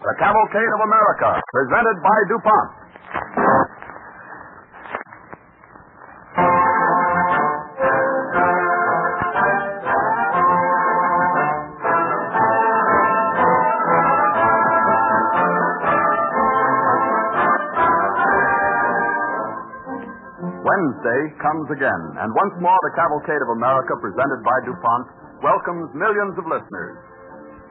The Cavalcade of America, presented by DuPont. Wednesday comes again, and once more the Cavalcade of America, presented by DuPont, welcomes millions of listeners.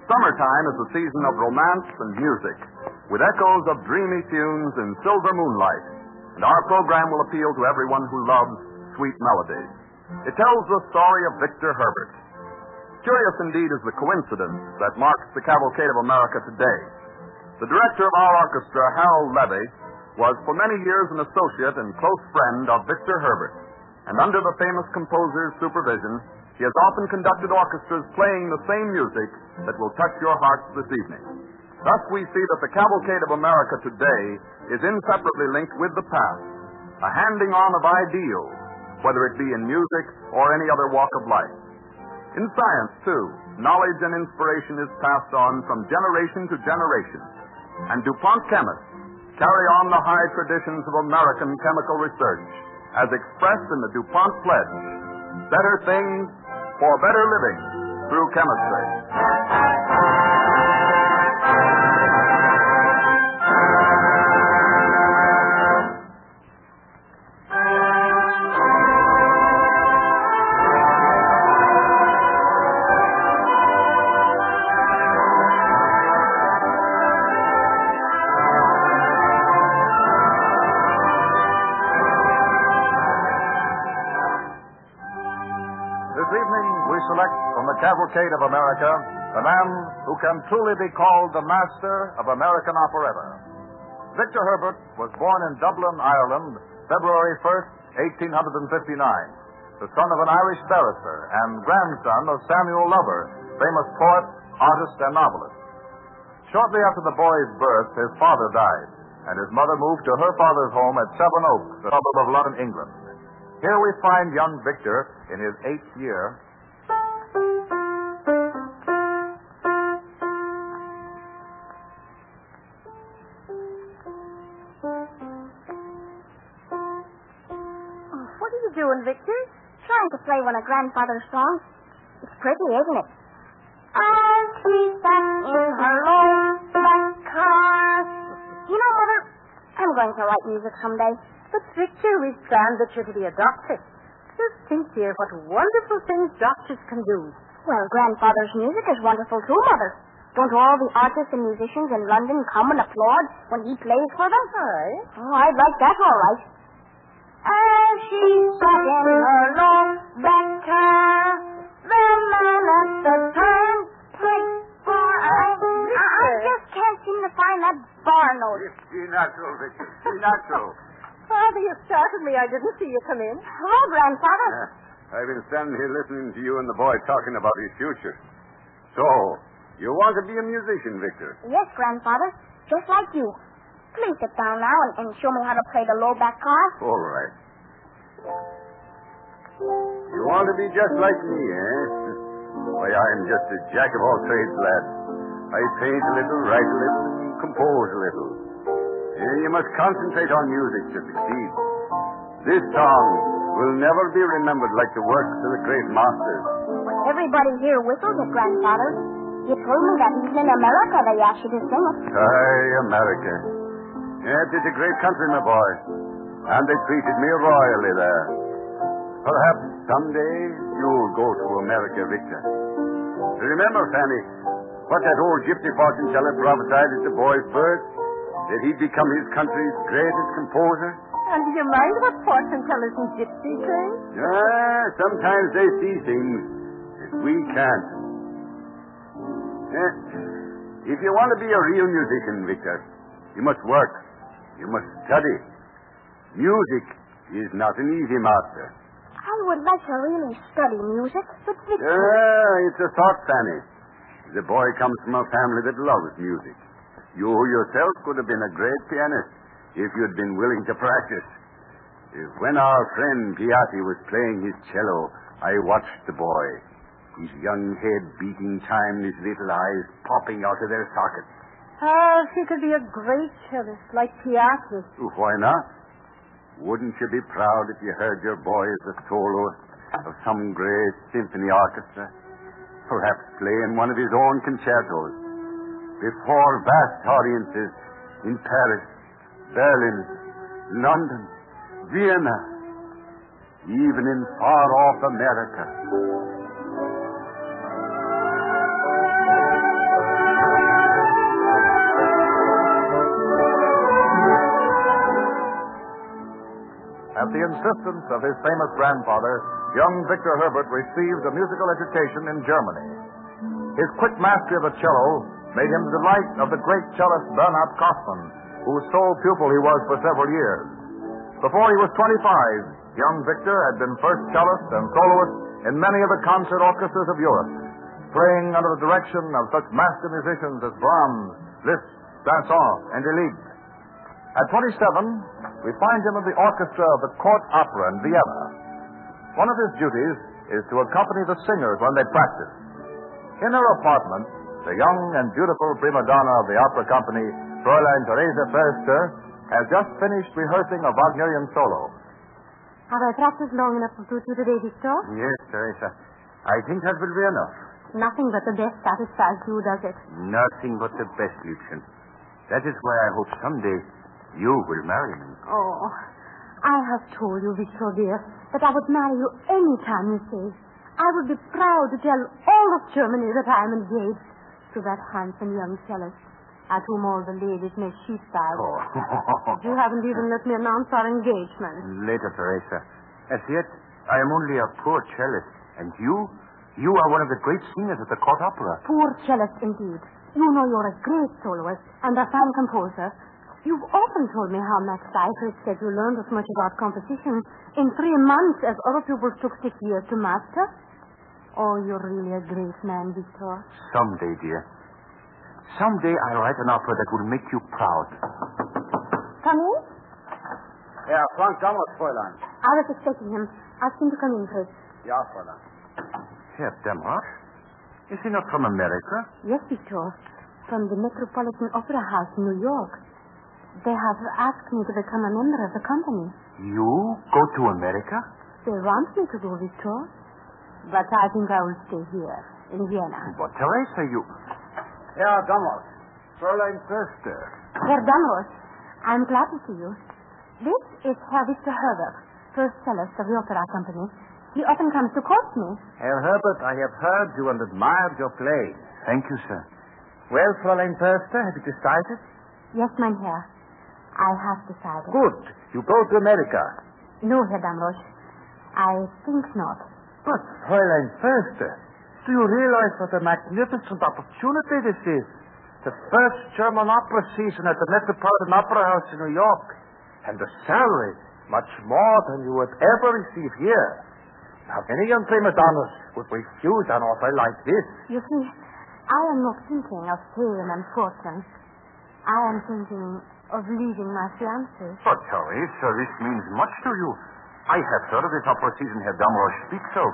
Summertime is the season of romance and music, with echoes of dreamy tunes in silver moonlight, and our program will appeal to everyone who loves sweet melodies. It tells the story of Victor Herbert. Curious indeed is the coincidence that marks the Cavalcade of America today. The director of our orchestra, Harold Levy, was for many years an associate and close friend of Victor Herbert, and under the famous composer's supervision, he has often conducted orchestras playing the same music that will touch your hearts this evening. Thus we see that the Cavalcade of America today is inseparably linked with the past, a handing on of ideals, whether it be in music or any other walk of life. In science, too, knowledge and inspiration is passed on from generation to generation, and DuPont chemists carry on the high traditions of American chemical research, as expressed in the DuPont pledge: better things for better living through chemistry. Cavalcade of America, the man who can truly be called the master of American operetta. Victor Herbert was born in Dublin, Ireland, February 1st, 1859, the son of an Irish barrister and grandson of Samuel Lover, famous poet, artist, and novelist. Shortly after the boy's birth, his father died, and his mother moved to her father's home at Sevenoaks, the suburb of London, England. Here we find young Victor in his 8th year. Victor, trying to play one of Grandfather's songs. It's pretty, isn't it? As she sat in her old black car. You know, Mother, I'm going to write music someday. But Victor, we've planned that you're to be a doctor. Just think, dear, what wonderful things doctors can do. Well, Grandfather's music is wonderful too, Mother. Don't all the artists and musicians in London come and applaud when he plays for them? Aye. Oh, I'd like that all right. As she sat in her long black car, the man at the turn played for I just can't seem to find that bar note. Be natural, Victor. Be natural. Father, you startled me. I didn't see you come in. Hello, Grandfather. I've been standing here listening to you and the boy talking about his future. So, you want to be a musician, Victor? Yes, Grandfather. Just like you. Please sit down now and show me how to play the low back car. All right. You want to be just like me, eh? Why, I'm just a jack of all trades, lad. I paint a little, write a little, and compose a little. You must concentrate on music to succeed. This song will never be remembered like the works of the great masters. But everybody here whistles it, Grandfather. You told me that even in America they asked you to sing it. Aye, America. Yes, it's a great country, my boy. And they treated me royally there. Perhaps someday you'll go to America, Victor. Remember, Fanny, what that old gypsy fortune teller prophesied at the boy's birth? That he'd become his country's greatest composer? And do you mind what fortune tellers and gypsies say? Sometimes they see things that we can't. If you want to be a real musician, Victor, you must work. You must study. Music is not an easy master. I would like to really study music, but Victor... It's a thought, Fanny. The boy comes from a family that loves music. You yourself could have been a great pianist if you'd been willing to practice. When our friend Piatti was playing his cello, I watched the boy. His young head beating time, his little eyes popping out of their sockets. She could be a great cellist, like Piazzi. Why not? Wouldn't you be proud if you heard your boy as a soloist of some great symphony orchestra? Perhaps playing one of his own concertos before vast audiences in Paris, Berlin, London, Vienna, even in far-off America. At the insistence of his famous grandfather, young Victor Herbert received a musical education in Germany. His quick mastery of the cello made him the delight of the great cellist Bernhard Kaufmann, whose sole pupil he was for several years. Before he was 25, young Victor had been first cellist and soloist in many of the concert orchestras of Europe, playing under the direction of such master musicians as Brahms, Liszt, Saint-Saëns, and Delisle. At 27, we find him in the orchestra of the Court Opera in Vienna. One of his duties is to accompany the singers when they practice. In her apartment, the young and beautiful prima donna of the opera company, Fräulein Therese Förster, has just finished rehearsing a Wagnerian solo. Have I practiced long enough to suit you today, Victor? Yes, Teresa. I think that will be enough. Nothing but the best satisfies you, does it? Nothing but the best, Liebchen. That is why I hope someday you will marry me. Oh, I have told you, Victor, dear, that I would marry you any time you say. I would be proud to tell all of Germany that I am engaged to that handsome young cellist, at whom all the ladies make sheep bows. Oh. You haven't even let me announce our engagement. Later, Teresa. As yet, I am only a poor cellist. And you are one of the great singers at the Court Opera. Poor cellist, indeed. You know you're a great soloist and a fine composer. You've often told me how Max Seifert said you learned as much about composition in 3 months as other pupils took 6 years to master. Oh, you're really a great man, Victor. Someday, dear. Someday I'll write an opera that will make you proud. Come in? Ja, Frank Dammers, Fräulein. I was expecting him. Ask him to come in, please. Ja, Fräulein. Herr Damrosch? Is he not from America? Yes, Victor. From the Metropolitan Opera House in New York. They have asked me to become a member of the company. You go to America? They want me to go, Victor. But I think I will stay here, in Vienna. But Teresa, you... Ja, Dammers. Fräulein Förster. Herr Damrosch, I'm glad to see you. This is Herr Victor Herbert, first cellist of the opera company. He often comes to court me. Herr Herbert, I have heard you and admired your play. Thank you, sir. Well, Fräulein Förster, have you decided? Yes, mein Herr. I have decided. Good. You go to America. No, Herr Damrosch. I think not. But, Fräulein Förster, do you realize what a magnificent opportunity this is? The first German opera season at the Metropolitan Opera House in New York. And the salary, much more than you would ever receive here. Now, many young prima donnas would refuse an offer like this. You see, I am not thinking of fame and fortune. I am thinking of leaving my fiancé. But Teresa, this means much to you. I have heard of this opera season Herr Damrosch speaks of.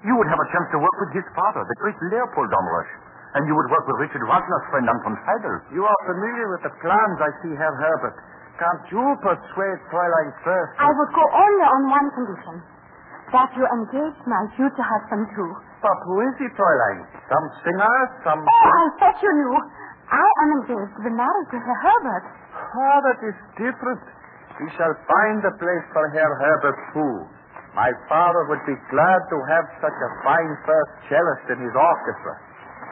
You would have a chance to work with his father, the great Leopold Damrosch. And you would work with Richard Wagner's friend Anton Seidel. You are familiar with the plans, I see, Herr Herbert. Can't you persuade Fräulein Förster? I would go only on one condition. That you engage my future husband, too. But who is he, Fräulein? Some singer? Some... Oh, I thought you knew. I am engaged to be married to Herr Herbert. Oh, that is different. We shall find a place for Herr Herbert, too. My father would be glad to have such a fine first cellist in his orchestra.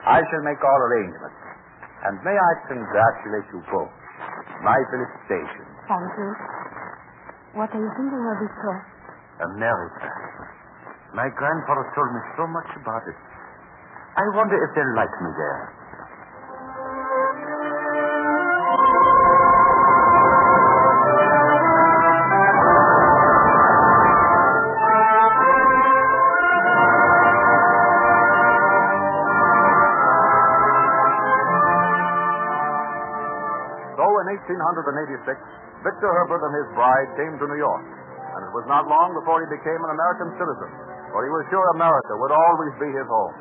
I shall make all arrangements. And may I congratulate you both. My felicitations. Thank you. What are you thinking of, Victor? America. My grandfather told me so much about it. I wonder if they'll like me there. So in 1886, Victor Herbert and his bride came to New York. And it was not long before he became an American citizen, for he was sure America would always be his home.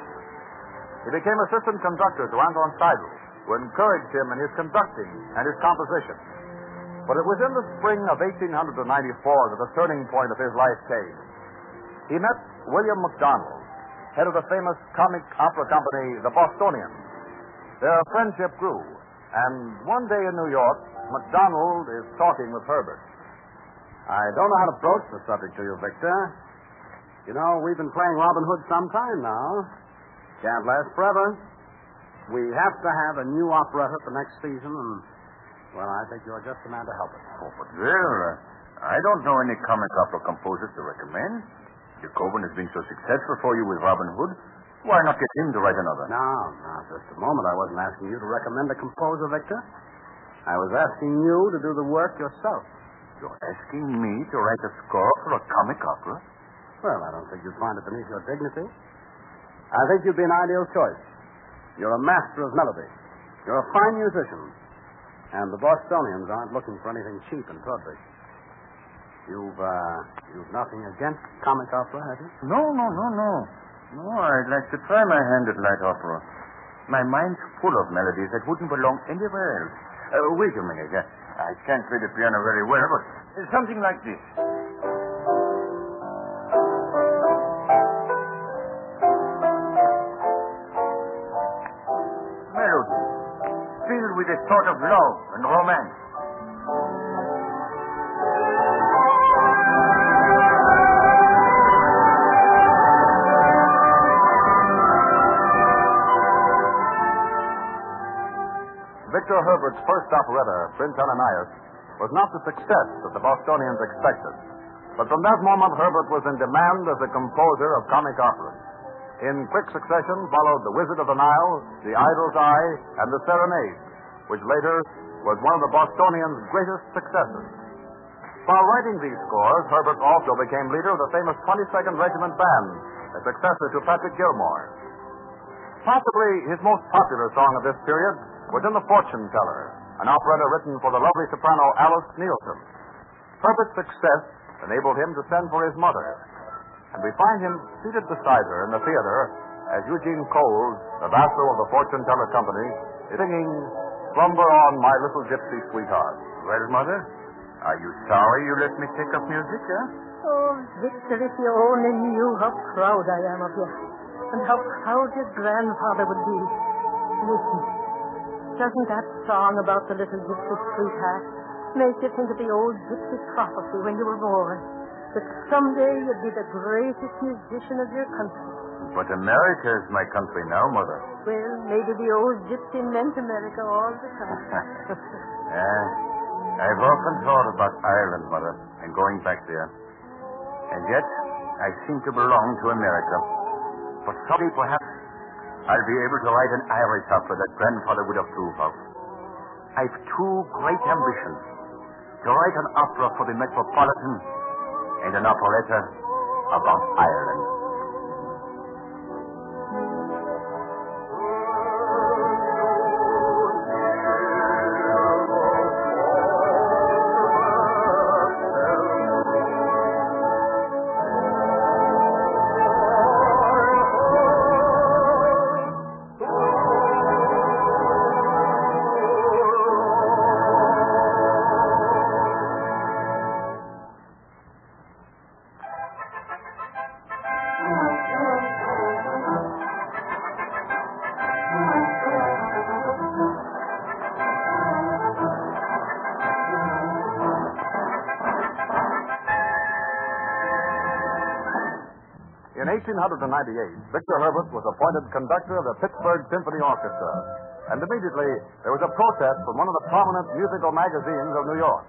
He became assistant conductor to Anton Seidel, who who encouraged him in his conducting and his composition. But it was in the spring of 1894 that the turning point of his life came. He met William McDonald, head of the famous comic opera company, the Bostonians. Their friendship grew, and one day in New York, McDonald is talking with Herbert. I don't know how to broach the subject to you, Victor. You know, we've been playing Robin Hood some time now. Can't last forever. We have to have a new operetta for next season, and, well, I think you're just the man to help us. Oh, but I don't know any comic opera composers to recommend. Jacobin has been so successful for you with Robin Hood. Why not get him to write another? No, just a moment. I wasn't asking you to recommend a composer, Victor. I was asking you to do the work yourself. You're asking me to write a score for a comic opera? Well, I don't think you'd find it beneath your dignity. I think you'd be an ideal choice. You're a master of melody. You're a fine musician. And the Bostonians aren't looking for anything cheap and tawdry. You've nothing against comic opera, have you? No. No, I'd like to try my hand at light opera. My mind's full of melodies that wouldn't belong anywhere else. Wait a minute. I can't play the piano very well, but something like this. Melody, filled with a sort of love and romance. Victor Herbert's first operetta, Prince Ananias, was not the success that the Bostonians expected. But from that moment, Herbert was in demand as a composer of comic operas. In quick succession followed The Wizard of the Nile, The Idol's Eye, and The Serenade, which later was one of the Bostonians' greatest successes. While writing these scores, Herbert also became leader of the famous 22nd Regiment Band, a successor to Patrick Gilmore. Possibly his most popular song of this period was in The Fortune Teller, an operetta written for the lovely soprano Alice Nielsen. Herbert's success enabled him to send for his mother, and we find him seated beside her in the theater as Eugene Coles, the vassal of the Fortune Teller Company, is singing Slumber On, My Little Gypsy Sweetheart. Well, Mother, are you sorry you let me take up music, Oh, Victor, if you only knew how proud I am of you, and how proud your grandfather would be. Listen. Doesn't that song about the little gypsy sweetheart make you think of the old gypsy prophecy when you were born? That someday you'd be the greatest musician of your country. But America is my country now, Mother. Well, maybe the old gypsy meant America all the time. I've often thought about Ireland, Mother, and going back there. And yet, I seem to belong to America. For someday, perhaps, I'll be able to write an Irish opera that Grandfather would approve of. I've two great ambitions. To write an opera for the Metropolitan and an operetta about Ireland. In 1898, Victor Herbert was appointed conductor of the Pittsburgh Symphony Orchestra, and immediately there was a protest from one of the prominent musical magazines of New York.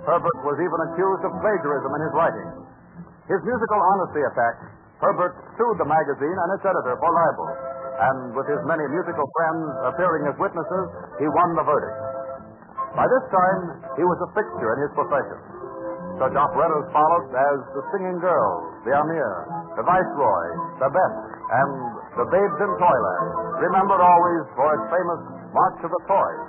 Herbert was even accused of plagiarism in his writing. His musical honesty attacked, Herbert sued the magazine and its editor for libel, and with his many musical friends appearing as witnesses, he won the verdict. By this time, he was a fixture in his profession. Such operettas followed as The Singing Girl, The Amir, The Viceroy, The Best, and The Babes in Toyland, remembered always for its famous March of the Toys.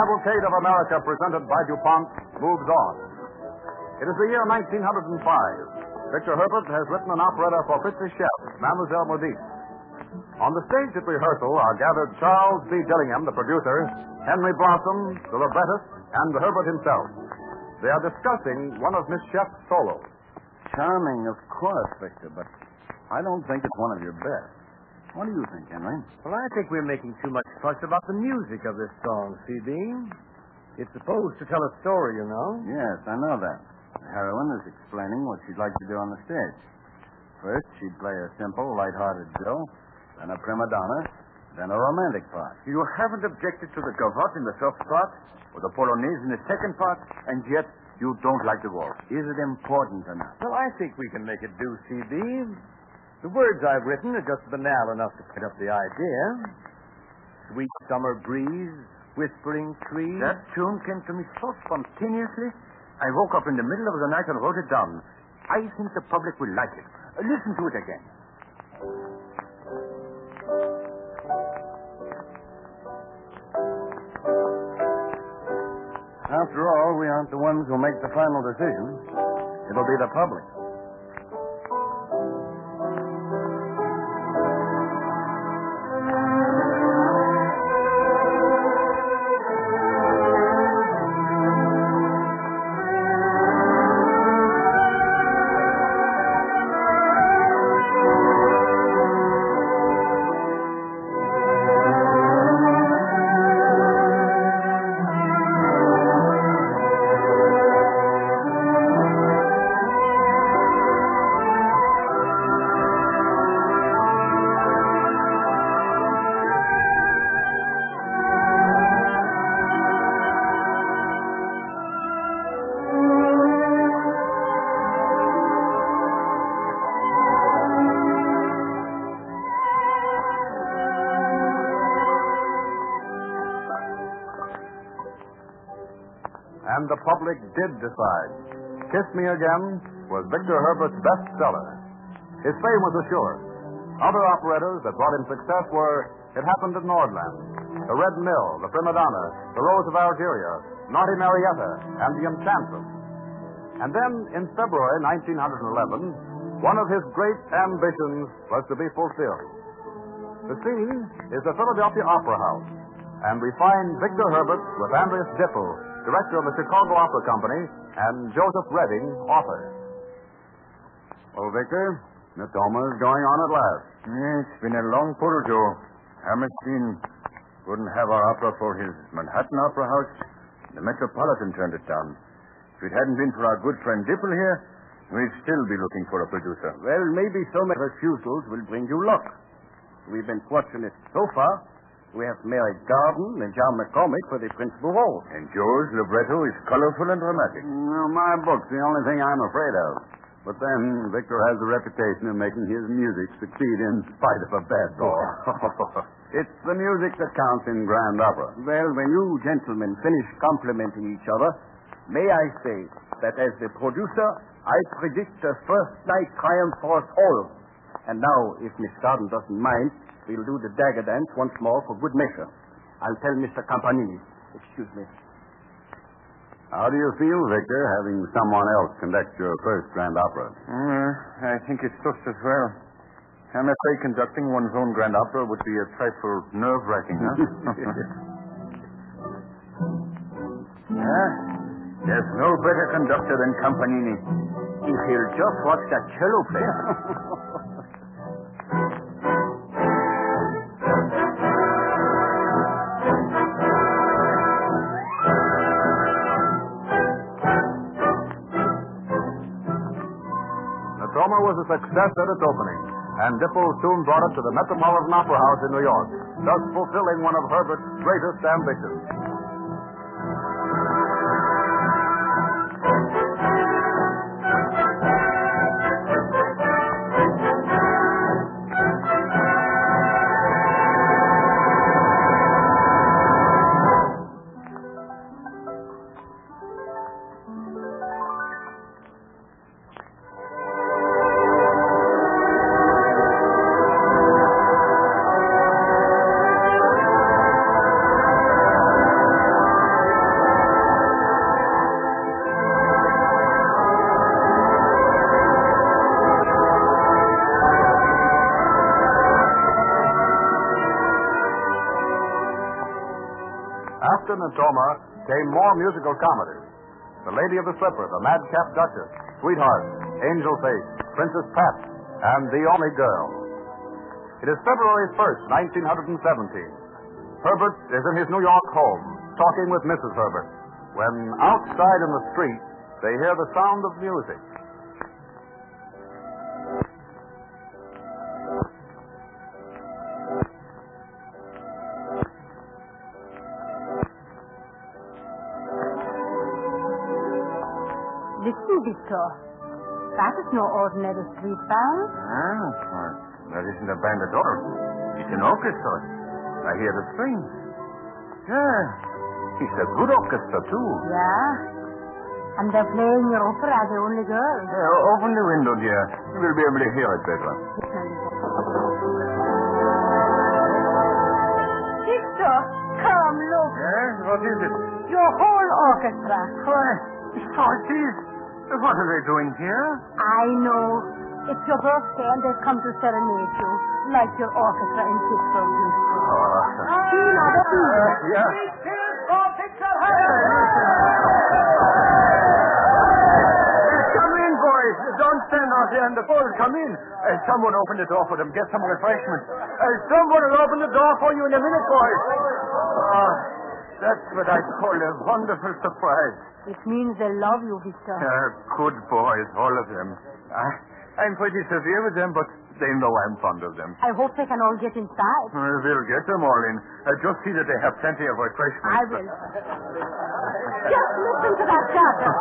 Cavalcade of America, presented by DuPont, moves on. It is the year 1905. Victor Herbert has written an operetta for Fritz's chef, Mademoiselle Modiste. On the stage at rehearsal are gathered Charles B. Dillingham, the producer, Henry Blossom, the librettist, and Herbert himself. They are discussing one of Miss Chef's solos. Charming, of course, Victor, but I don't think it's one of your best. What do you think, Henry? Well, I think we're making too much fuss about the music of this song, C.B. It's supposed to tell a story, you know. Yes, I know that. The heroine is explaining what she'd like to do on the stage. First, she'd play a simple, light-hearted Joe, then a prima donna, then a romantic part. You haven't objected to the gavotte in the first part, or the polonaise in the second part, and yet you don't like the waltz. Is it important enough? Well, I think we can make it do, C.B. The words I've written are just banal enough to put up the idea. Sweet summer breeze, whispering trees. That tune came to me so spontaneously. I woke up in the middle of the night and wrote it down. I think the public will like it. Listen to it again. After all, we aren't the ones who make the final decision. It'll be the public. And the public did decide. Kiss Me Again was Victor Herbert's bestseller. His fame was assured. Other operettas that brought him success were It Happened at Nordland, The Red Mill, The Prima Donna, The Rose of Algeria, Naughty Marietta, and The Enchantress. And then, in February 1911, one of his great ambitions was to be fulfilled. The scene is the Philadelphia Opera House, and we find Victor Herbert with Andreas Dippel, director of the Chicago Opera Company, and Joseph Redding, author. Well, Victor, the Thoma's going on at last. It's been a long pull, Joe. Hammerstein wouldn't have our opera for his Manhattan Opera House. The Metropolitan turned it down. If it hadn't been for our good friend Dippel here, we'd still be looking for a producer. Well, maybe so many refusals will bring you luck. We've been fortunate so far. We have Mary Garden and John McCormick for the principal roles. And Joe's libretto is colorful and dramatic. Well, my book's the only thing I'm afraid of. But then Victor has the reputation of making his music succeed in spite of a bad draw. It's the music that counts in grand opera. Well, when you gentlemen finish complimenting each other, may I say that as the producer, I predict a first-night triumph for us all. And now, if Miss Garden doesn't mind, we'll do the dagger dance once more for good measure. I'll tell Mr. Campanini. Excuse me. How do you feel, Victor, having someone else conduct your first grand opera? I think it's just as well. I'm afraid conducting one's own grand opera would be a trifle nerve-wracking, huh? There's no better conductor than Campanini. If he'll just watch that cello player. Roma was a success at its opening, and Dippel soon brought it to the Metropolitan Opera House in New York, thus fulfilling one of Herbert's greatest ambitions. after Natoma came more musical comedies. The Lady of the Slipper, The Madcap Duchess, Sweetheart, Angel Face, Princess Pat, and The Only Girl. It is February 1st, 1917. Herbert is in his New York home, talking with Mrs. Herbert, when outside in the street, they hear the sound of music. Listen, Victor. That is no ordinary street band. That isn't a band at all. It's an orchestra. I hear the strings. Yeah. It's a good orchestra, too. Yeah. And they're playing your opera, The Only Girl. Open the window, dear. We'll be able to hear it better. Victor, come, look. Yes? What is it? Your whole orchestra. Why, so it is. What are they doing here? I know. It's your birthday and they've come to serenade you, like your orchestra in Pittsburgh used to. Yeah. Come in, boys. Don't stand out here in the cold. Come in. Someone open the door for them. Get some refreshment. Someone will open the door for you in a minute, boys. That's what I call a wonderful surprise. It means they love you, Victor. Good boys, all of them. I'm pretty severe with them, but they know I'm fond of them. I hope they can all get inside. We'll get them all in. Just see that they have plenty of refreshment. I will. Just listen to that chatter.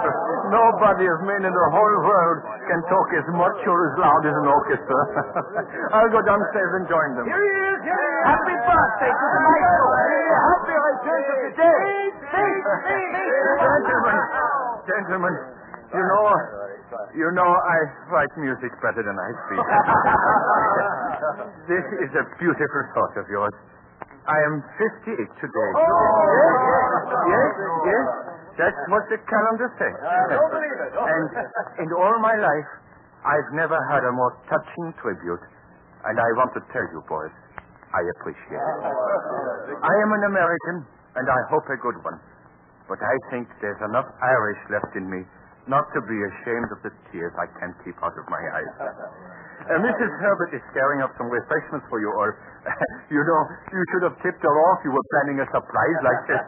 Nobody of men in the whole world can talk as much or as loud as an orchestra. I'll go downstairs and join them. Here he is, here he is. Happy birthday to the maestro. Happy return of the day. Gentlemen, you know I write music better than I speak. This is a beautiful thought of yours. I am 58 today. Yes. That's what the calendar says. Don't believe it. And in all my life, I've never had a more touching tribute. And I want to tell you, boys, I appreciate it. I am an American, and I hope a good one. But I think there's enough Irish left in me not to be ashamed of the tears I can't keep out of my eyes. Mrs. Herbert is scaring up some refreshments for you all. You know, you should have tipped her off. You were planning a surprise like this.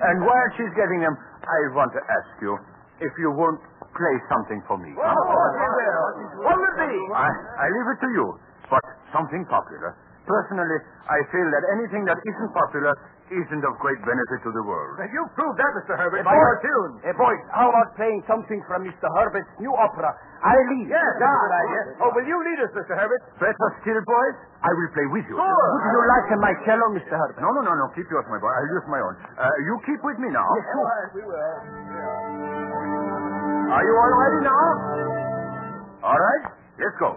And while she's getting them, I want to ask you if you won't play something for me. What will it be? I leave it to you, but something popular. Personally, I feel that anything that isn't popular isn't of great benefit to the world. You proved that, Mr. Herbert, by your tune. Hey, boys, how about playing something from Mr. Herbert's new opera, I Lead? Yes, that's a good idea. Oh, will you lead us, Mr. Herbert? Better still, boys, I will play with you. Sure. Would you like my cello, Mr. Herbert? No. Keep yours, my boy. I'll use my own. You keep with me now. Yes, sure. All right, we will. Are you all ready now? All right, let's go.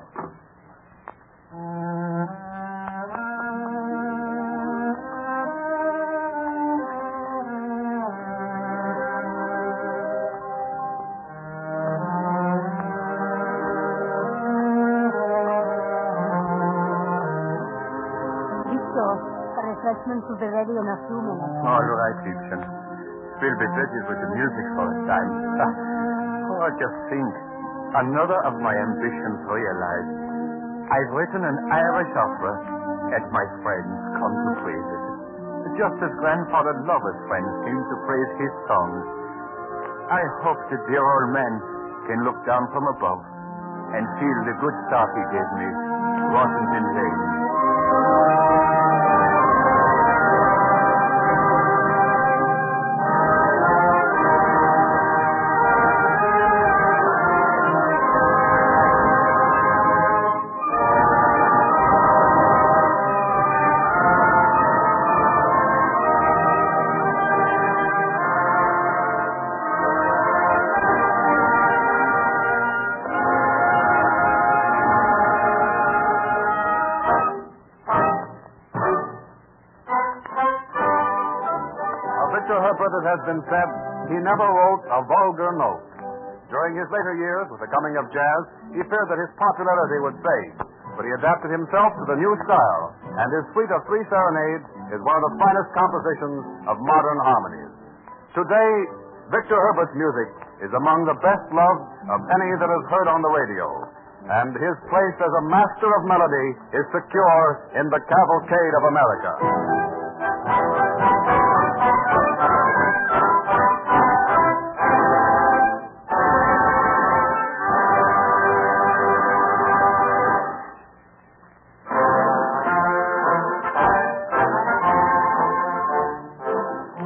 Refreshments will be ready in a few minutes. All right, Liebchen. We'll be busy with the music for a time. Just think. Another of my ambitions realized. I've written an Irish opera, and my friends come to praise it. Just as Grandfather Lover's friends came to praise his songs. I hope the dear old man can look down from above and feel the good start he gave me wasn't in vain. Herbert, it has been said, he never wrote a vulgar note. During his later years, with the coming of jazz, he feared that his popularity would fade. but he adapted himself to the new style, and his suite of 3 serenades is one of the finest compositions of modern harmonies. Today, Victor Herbert's music is among the best loved of any that is heard on the radio, and his place as a master of melody is secure in the Cavalcade of America.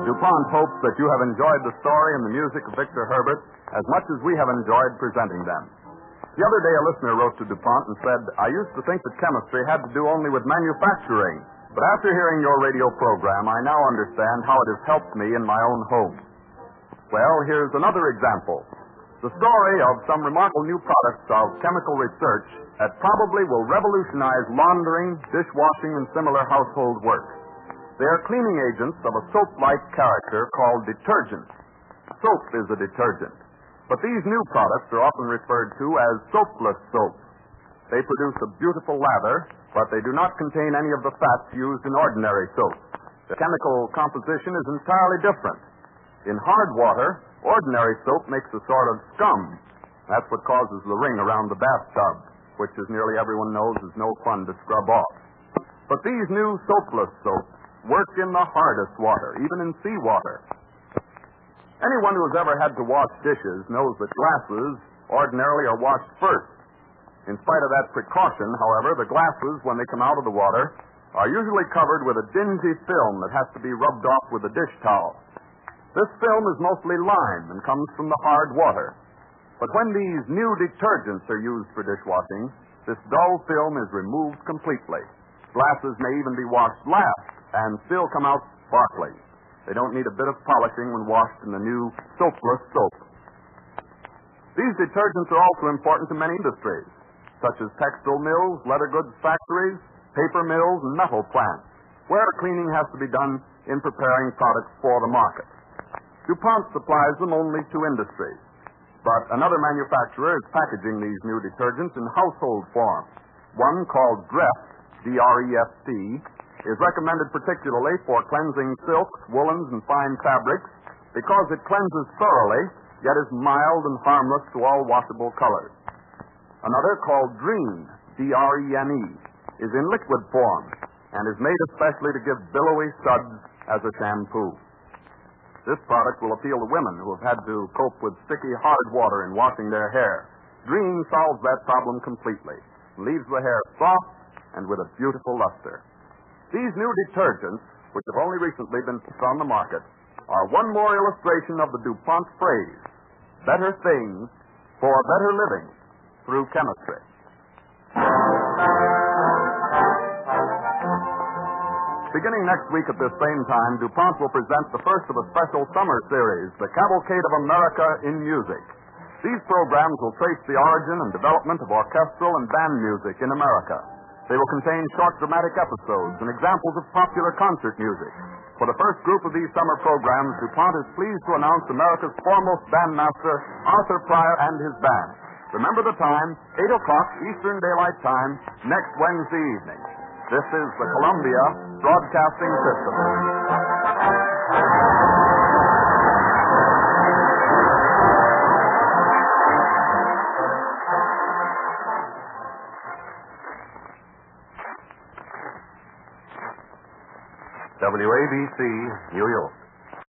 DuPont hopes that you have enjoyed the story and the music of Victor Herbert as much as we have enjoyed presenting them. The other day, a listener wrote to DuPont and said, "I used to think that chemistry had to do only with manufacturing, but after hearing your radio program, I now understand how it has helped me in my own home." Well, here's another example. The story of some remarkable new products of chemical research that probably will revolutionize laundering, dishwashing, and similar household work. They are cleaning agents of a soap-like character called detergents. Soap is a detergent, but these new products are often referred to as soapless soap. They produce a beautiful lather, but they do not contain any of the fats used in ordinary soap. The chemical composition is entirely different. In hard water, ordinary soap makes a sort of scum. That's what causes the ring around the bathtub, which, as nearly everyone knows, is no fun to scrub off. But these new soapless soaps work in the hardest water, even in seawater. Anyone who has ever had to wash dishes knows that glasses ordinarily are washed first. In spite of that precaution, however, the glasses, when they come out of the water, are usually covered with a dingy film that has to be rubbed off with a dish towel. This film is mostly lime and comes from the hard water. But when these new detergents are used for dishwashing, this dull film is removed completely. Glasses may even be washed last and still come out sparkly. They don't need a bit of polishing when washed in the new soapless soap. These detergents are also important to many industries, such as textile mills, leather goods factories, paper mills, and metal plants, where cleaning has to be done in preparing products for the market. DuPont supplies them only to industries, but another manufacturer is packaging these new detergents in household form. One called Dreft, D-R-E-F-T, is recommended particularly for cleansing silks, woolens, and fine fabrics because it cleanses thoroughly, yet is mild and harmless to all washable colors. Another, called Drene, D-R-E-N-E, is in liquid form and is made especially to give billowy suds as a shampoo. This product will appeal to women who have had to cope with sticky, hard water in washing their hair. Drene solves that problem completely, leaves the hair soft and with a beautiful luster. These new detergents, which have only recently been put on the market, are one more illustration of the DuPont phrase, better things for better living through chemistry. Beginning next week at this same time, DuPont will present the first of a special summer series, the Cavalcade of America in Music. These programs will trace the origin and development of orchestral and band music in America. They will contain short dramatic episodes and examples of popular concert music. For the first group of these summer programs, DuPont is pleased to announce America's foremost bandmaster, Arthur Pryor, and his band. Remember the time, 8 o'clock Eastern Daylight Time, next Wednesday evening. This is the Columbia Broadcasting System. WABC, New York.